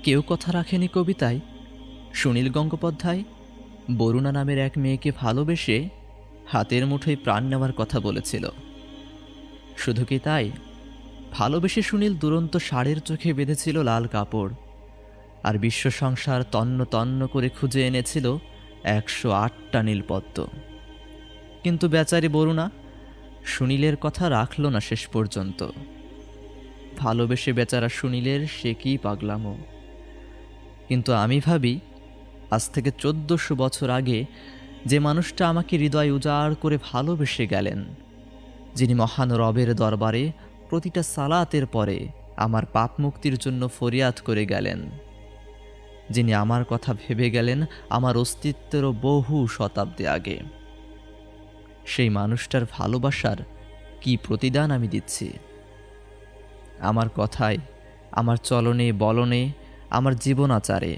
কেউ কথা রাখেনি কবিতায় সুনীল গঙ্গোপাধ্যায় বরুণা নামের এক মেয়েকে ভালোবেসে হাতের মুঠোয় প্রাণ নেওয়ার কথা বলেছিল। শুধু কি তাই, ভালোবেসে সুনীল দুরন্ত ষাঁড়ের চোখে বেঁধেছিল লাল কাপড়, আর বিশ্ব সংসার তন্ন তন্ন করে খুঁজে এনেছিল 108টা নীলপদ্ম। কিন্তু বেচারি বরুণা সুনীলের কথা রাখল না শেষ পর্যন্ত। ভালোবেসে বেচারা সুনীলের সে কি পাগলামো। কিন্তু আমি ভাবি, আজ থেকে 1400 বছর আগে যে মানুষটা আমাকে হৃদয় উজাড় করে ভালোবেসে গেলেন, যিনি মহান রবের দরবারে প্রতিটা সালাতের পরে আমার পাপ মুক্তির জন্য ফরিয়াদ করে গেলেন, যিনি আমার কথা ভেবে গেলেন আমার অস্তিত্বেরও বহু শতাব্দী আগে, সেই মানুষটার ভালোবাসার কি প্রতিদান আমি দিচ্ছি? আমার কথায়, আমার চলনে বলনে, আমার জীবন আচারে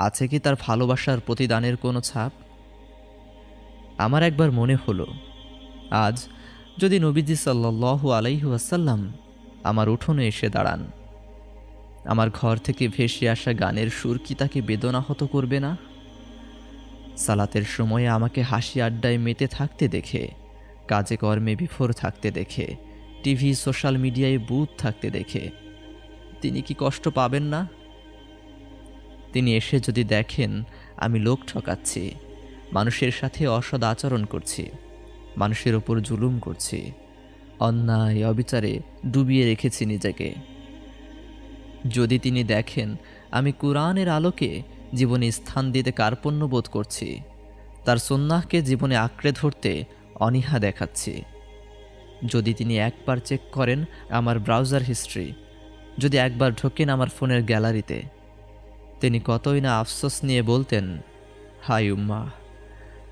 আছে কি তার ভালোবাসার প্রতিদানের কোনো ছাপ? আমার একবার মনে হলো, আজ যদি নবীজি সাল্লাল্লাহু আলাইহি ওয়াসাল্লাম আমার উঠোনে এসে দাঁড়ান, আমার ঘর থেকে ভেসে আসা গানের সুর কি তাকে বেদনাহত করবে না? সালাতের সময়ে আমাকে হাসি আড্ডায় মেতে থাকতে দেখে, কাজে কর্মে বিফোর থাকতে দেখে, টিভি সোশ্যাল মিডিয়ায় বুথ থাকতে দেখে তিনি কি কষ্ট পাবেন না? তিনি এসে যদি দেখেন আমি লোক ঠকাচ্ছি, মানুষের সাথে অসৎ আচরণ করছি, মানুষের ওপর জুলুম করছি, অন্যায় অবিচারে ডুবিয়ে রেখেছি নিজেকে, যদি তিনি দেখেন আমি কুরআনের আলোকে জীবনে স্থান দিতে কার্পণ্য বোধ করছি, তার সুন্নাহকে জীবনে আঁকড়ে ধরতে অনীহা দেখাচ্ছি, যদি তিনি একবার চেক করেন আমার ব্রাউজার হিস্ট্রি, যদি একবার ঢোকেন আমার ফোনের গ্যালারিতে, তিনি কতই না আফসোস নিয়ে বলতেন, হাই উম্মাহ,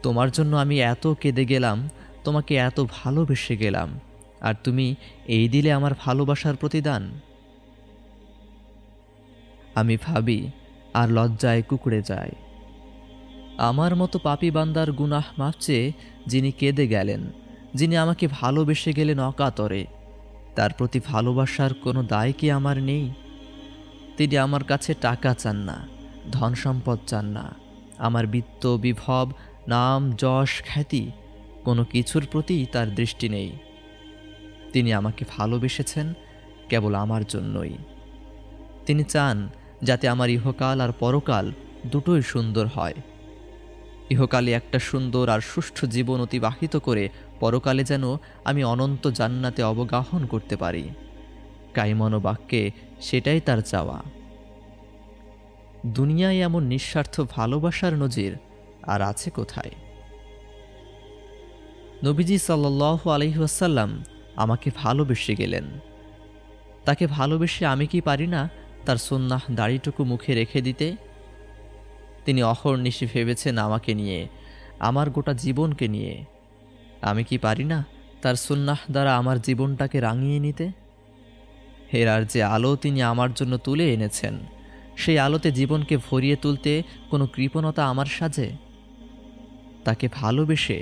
তোমার জন্য আমি এত কেঁদে গেলাম, তোমাকে এত ভালোবেসে গেলাম, আর তুমি এই দিলে আমার ভালোবাসার প্রতিদান। আমি ভাবি আর লজ্জায় কুঁকড়ে যায়। আমার মতো পাপী বান্দার গুনাহ মাফ চেয়ে যিনি কেঁদে গেলেন, যিনি আমাকে ভালোবেসে গেলেন অকাতরে, তার প্রতি ভালোবাসার কোনো দায় কি আমার নেই? তিনি আমার কাছে টাকা চান না, ধন সম্পদ চান না, আমার বিত্ত বিভব, নাম যশ খ্যাতি কোনো কিছুর প্রতি তার দৃষ্টি নেই। তিনি আমাকে ভালোবেসেছেন কেবল আমার জন্যই। তিনি চান যাতে আমার ইহকাল আর পরকাল দুটোই সুন্দর হয়। ইহকালে একটা সুন্দর আর সুষ্ঠু জীবন অতিবাহিত করে পরকালে যেন আমি অনন্ত জান্নাতে অবগাহন করতে পারি। কাইমন বাক্যে সেটাই তার চাওয়া। দুনিয়ায় এমন নিঃস্বার্থ ভালোবাসার নজির আর আছে কোথায়? নবীজি সাল্লাল্লাহু আলাইহি ওয়াসাল্লাম আমাকে ভালোবেসে গেলেন। তাকে ভালোবেসে আমি কি পারি না তার সুন্নাহ দাড়িটুকু মুখে রেখে দিতে? তিনি অহর্নিশি ভেবেছেন আমাকে নিয়ে, আমার গোটা জীবনকে নিয়ে। আমি কি পারি না তার সুন্নাহ দ্বারা আমার জীবনটাকে রাঙিয়ে নিতে? হেরার যে আলো তিনি আমার জন্য তুলে এনেছেন, সেই আলোতে জীবনকে ভরিয়ে তুলতে কোনো কৃপণতা আমার সাজে? তাকে ভালোবেসে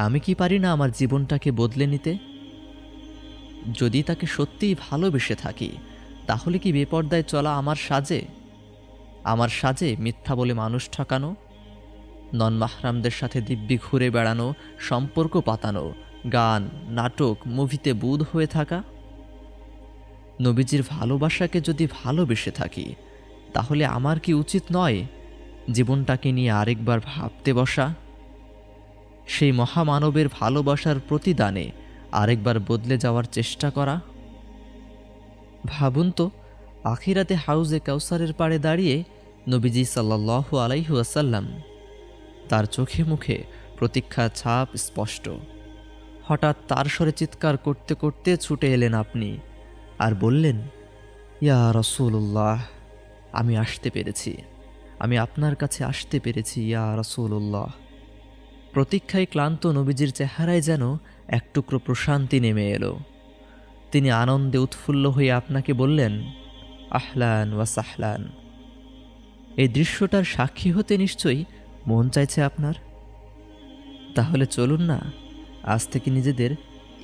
আমি কি পারি না আমার জীবনটাকে বদলে নিতে? যদি তাকে সত্যিই ভালোবেসে থাকি, তাহলে কি বেপর্দায় চলা আমার সাজে? আমার সাজে মিথ্যা বলে মানুষ ঠকানো, নন মাহরামদের সাথে দিব্যি ঘুরে বেড়ানো, সম্পর্ক পাতানো, গান নাটক মুভিতে বুঁদ হয়ে থাকা? নবীজির ভালোবাসাকে যদি ভালোবেসে থাকি, তাহলে আমার কি উচিত নয় জীবনটাকে নিয়ে আরেকবার ভাবতে বসা, সেই মহামানবের ভালোবাসার প্রতিদানে আরেকবার বদলে যাওয়ার চেষ্টা করা? ভাবুন তো, আখিরাতে হাউজে কাউসারের পাড়ে দাঁড়িয়ে নবীজি সাল্লাল্লাহু আলাইহি ওয়াসাল্লাম, তার চোখে মুখে প্রতীক্ষার ছাপ স্পষ্ট। হঠাৎ তার স্বরে চিৎকার করতে করতে ছুটে এলেন আপনি আর বললেন, ইয়া রাসূলুল্লাহ, আমি আসতে পেরেছি, আমি আপনার কাছে আসতে পেরেছি ইয়া রাসূলুল্লাহ। প্রতীক্ষায় ক্লান্ত নবীজির চেহারায় যেন এক টুকরো প্রশান্তি নেমে এলো। তিনি আনন্দে উৎফুল্ল হয়ে আপনাকে বললেন, আহলান ওয়া সাহলান। এই দৃশ্যটার সাক্ষী হতে নিশ্চয়ই মন চাইছে আপনার। তাহলে চলুন না, আজ থেকে নিজেদের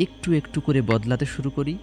একটু একটু করে বদলাতে শুরু করি।